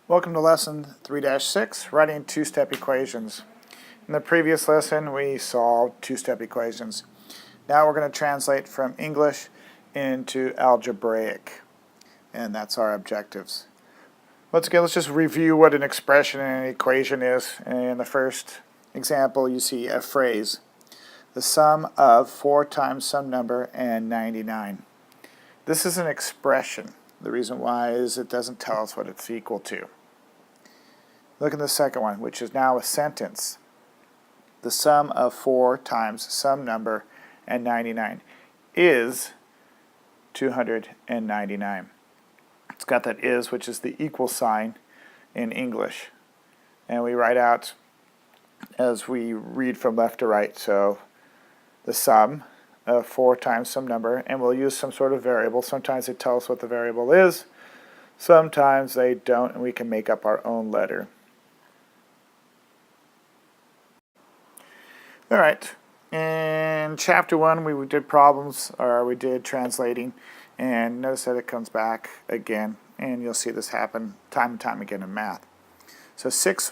Welcome to lesson 3-6, writing two-step equations. In the previous lesson we solved two-step equations. Now we're going to translate from English into algebraic, and that's our objectives. Let's just review what an expression and an equation is. In the first example you see a phrase, the sum of 4 times some number and 99. This is an expression. The reason why is it doesn't tell us what it's equal to. Look at the second one, which is now a sentence. The sum of 4 times some number and 99 is 299. It's got that is, which is the equal sign in English. And we write out as we read from left to right. So the sum of 4 times some number, and we'll use some sort of variable. Sometimes they tell us what the variable is. Sometimes they don't, and we can make up our own letter. Alright, in chapter 1 we did problems, or we did translating, and notice that it comes back again, and you'll see this happen time and time again in math. So 6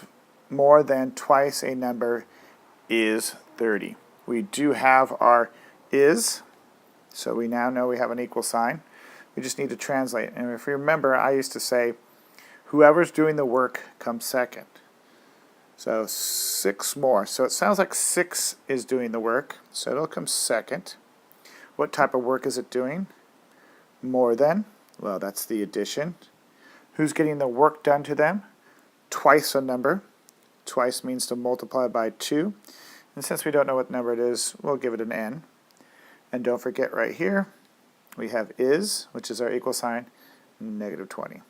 more than twice a number is 30. We do have our is, so we now know we have an equal sign. We just need to translate, and if you remember, I used to say whoever's doing the work comes second. So 6 more. So it sounds like 6 is doing the work, so it'll come second. What type of work is it doing? More than. Well, that's the addition. Who's getting the work done to them? Twice a number. Twice means to multiply by 2. And since we don't know what number it is, we'll give it an n. And don't forget right here, we have is, which is our equal sign, negative 20.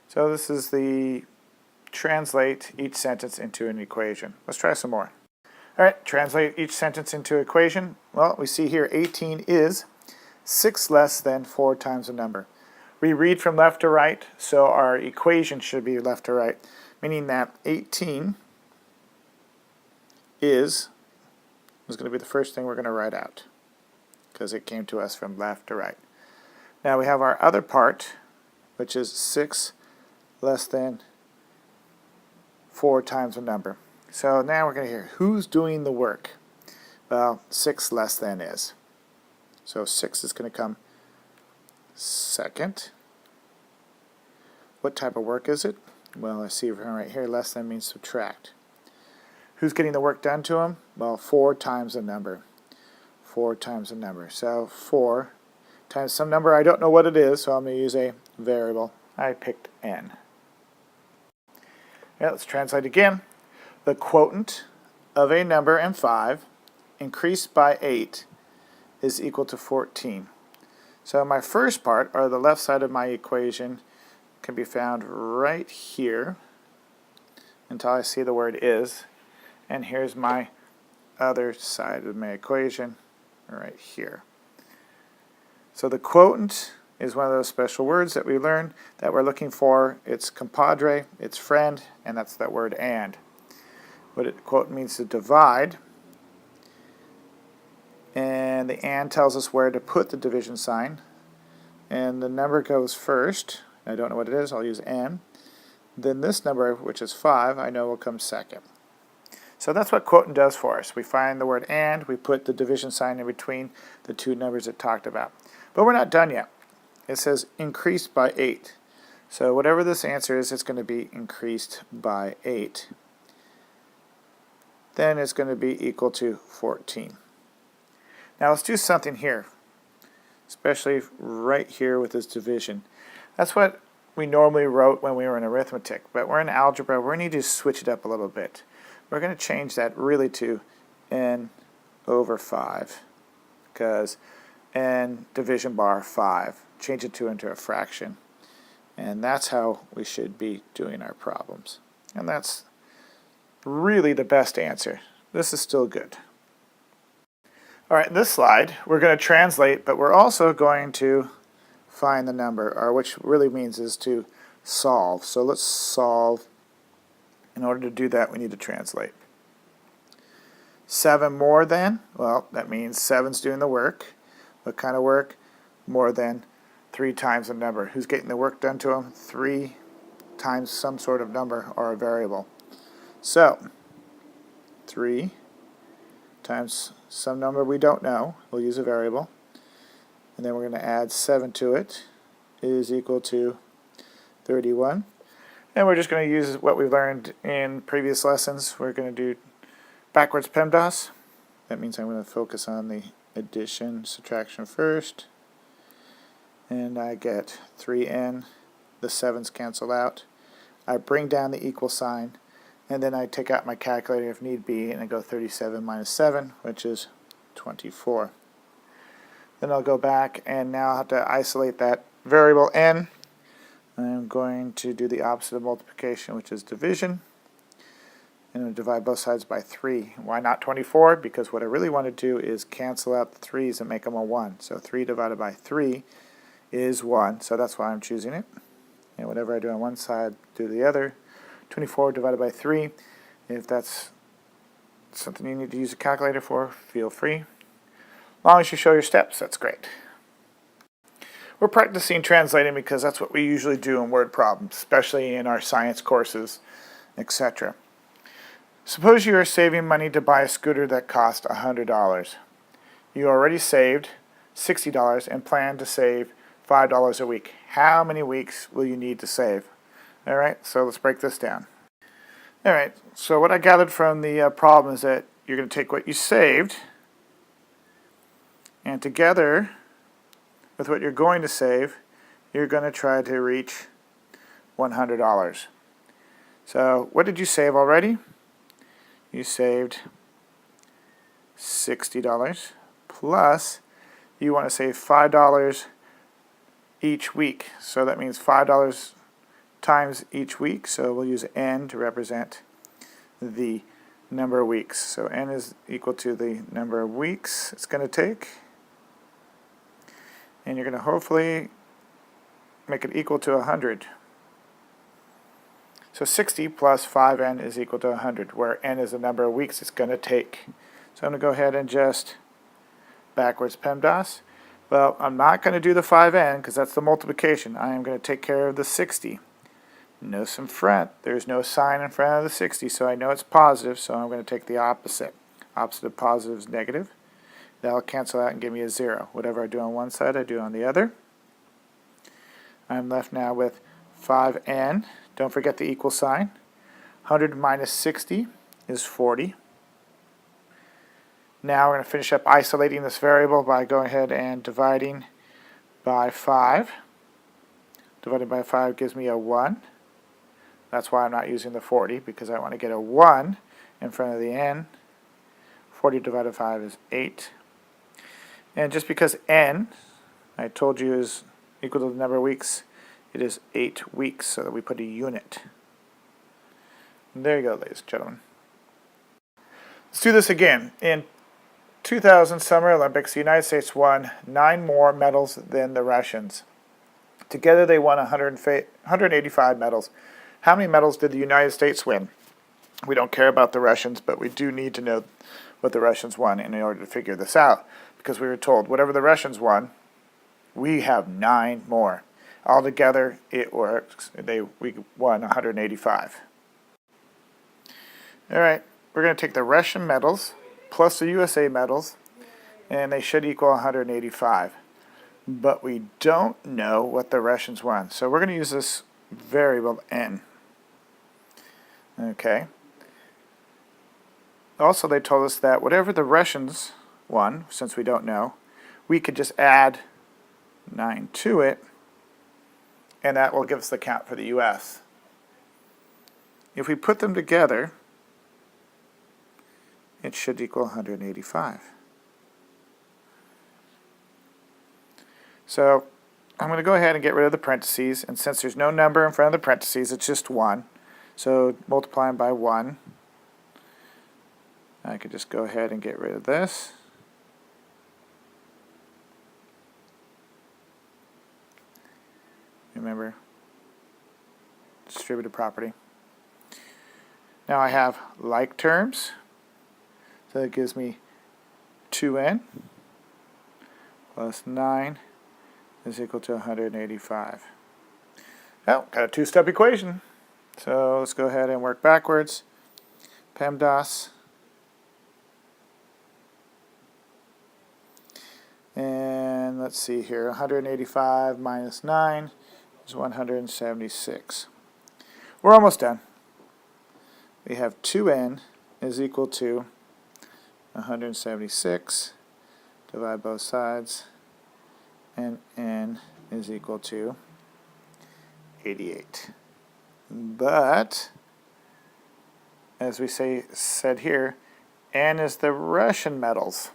So this is the translate each sentence into an equation. Let's try some more. Alright, translate each sentence into an equation. Well, we see here 18 is 6 less than 4 times a number. We read from left to right, so our equation should be left to right, meaning that 18 is going to be the first thing we're going to write out, because it came to us from left to right. Now we have our other part, which is 6 less than 4 times a number. So now we're going to hear who's doing the work. Well, 6 less than is. So 6 is going to come second. What type of work is it? Well, I see right here, less than means subtract. Who's getting the work done to him? Well, 4 times a number. 4 times a number. So 4 times some number. I don't know what it is, so I'm going to use a variable. I picked n. Yeah, let's translate again. The quotient of a number and 5 increased by 8 is equal to 14. So my first part, or the left side of my equation, can be found right here until I see the word is. And here's my other side of my equation right here. So the quotient is one of those special words that we learned that we're looking for. It's compadre, it's friend, and that's that word and. What it quote means to divide, and the and tells us where to put the division sign, and the number goes first. I don't know what it is, I'll use n. Then this number, which is 5, I know will come second. So that's what quotient does for us. We find the word and, we put the division sign in between the two numbers it talked about. But we're not done yet. It says increased by 8. So whatever this answer is, it's going to be increased by 8. Then it's going to be equal to 14. Now let's do something here, especially right here with this division. That's what we normally wrote when we were in arithmetic, but we're in algebra. We need to switch it up a little bit. We're going to change that really to n over 5, because n division bar 5. Change it into a fraction. And that's how we should be doing our problems. And that's really the best answer. This is still good. Alright, this slide we're going to translate, but we're also going to find the number, or which really means is to solve. So let's solve. In order to do that, we need to translate. 7 more than, well, that means 7's doing the work. What kind of work? More than 3 times a number. Who's getting the work done to them? 3 times some sort of number or a variable. So 3 times some number we don't know, we'll use a variable, and then we're going to add 7 to it, is equal to 31. And we're just going to use what we've learned in previous lessons. We're going to do backwards PEMDAS. That means I'm going to focus on the addition, subtraction first. And I get 3n. The 7's cancel out. I bring down the equal sign, and then I take out my calculator if need be, and I go 37 minus 7, which is 24. Then I'll go back, and now I'll have to isolate that variable n. I'm going to do the opposite of multiplication, which is division. And I'm going to divide both sides by 3. Why not 24? Because what I really want to do is cancel out the 3's and make them a 1. So 3 divided by 3 is 1. So that's why I'm choosing it. And whatever I do on one side, do the other. 24 divided by 3. If that's something you need to use a calculator for, feel free. As long as you show your steps, that's great. We're practicing translating because that's what we usually do in word problems, especially in our science courses, etc. Suppose you are saving money to buy a scooter that cost $100. You already saved $60 and plan to save $5 a week. How many weeks will you need to save? Alright, so let's break this down. Alright, so what I gathered from the problem is that you're going to take what you saved, and together with what you're going to save, you're going to try to reach $100. So what did you save already? You saved $60 plus you want to save $5 each week. So that means $5 times each week. So we'll use n to represent the number of weeks. So n is equal to the number of weeks it's going to take. And you're going to hopefully make it equal to 100. So 60 plus 5n is equal to 100, where n is the number of weeks it's going to take. So I'm going to go ahead and just backwards PEMDAS. Well, I'm not going to do the 5n because that's the multiplication. I am going to take care of the 60. Notice in front, there's no sign in front of the 60, so I know it's positive, so I'm going to take the opposite. Opposite of positive is negative. That'll cancel out and give me a 0. Whatever I do on one side, I do on the other. I'm left now with 5n. Don't forget the equal sign. 100 minus 60 is 40. Now we're going to finish up isolating this variable by going ahead and dividing by 5. Divided by 5 gives me a 1. That's why I'm not using the 40, because I want to get a 1 in front of the n. 40 divided by 5 is 8. And just because n, I told you, is equal to the number of weeks, it is 8 weeks, so that we put a unit. And there you go, ladies and gentlemen. Let's do this again. In 2000 Summer Olympics, the United States won 9 more medals than the Russians. Together they won 185 medals. How many medals did the United States win? We don't care about the Russians, but we do need to know what the Russians won in order to figure this out. Because we were told whatever the Russians won, we have 9 more. Altogether, it works. We won 185. All right, we're going to take the Russian medals plus the USA medals, and they should equal 185. But we don't know what the Russians won. So we're going to use this variable n. Okay. Also, they told us that whatever the Russians won, since we don't know, we could just add 9 to it, and that will give us the count for the US. If we put them together, it should equal 185. So I'm going to go ahead and get rid of the parentheses, and since there's no number in front of the parentheses, it's just 1. So multiplying by 1, I could just go ahead and get rid of this. Remember, distributive property. Now I have like terms, so that gives me 2n plus 9 is equal to 185. Well, got a two-step equation. So let's go ahead and work backwards. PEMDAS. And let's see here, 185 minus 9 is 176. We're almost done. We have 2n is equal to 176, divide both sides, and n is equal to 88. But, as we said here, n is the Russian metals.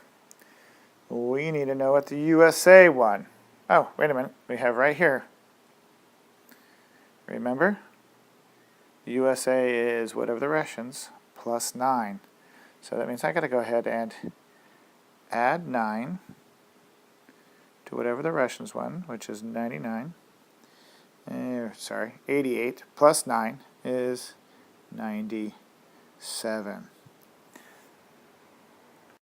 We need to know what the USA won. Oh, wait a minute. We have right here. Remember? USA is whatever the Russians plus 9. So that means I got to go ahead and add 9 to whatever the Russians won, which is 99. 88 plus 9 is 97.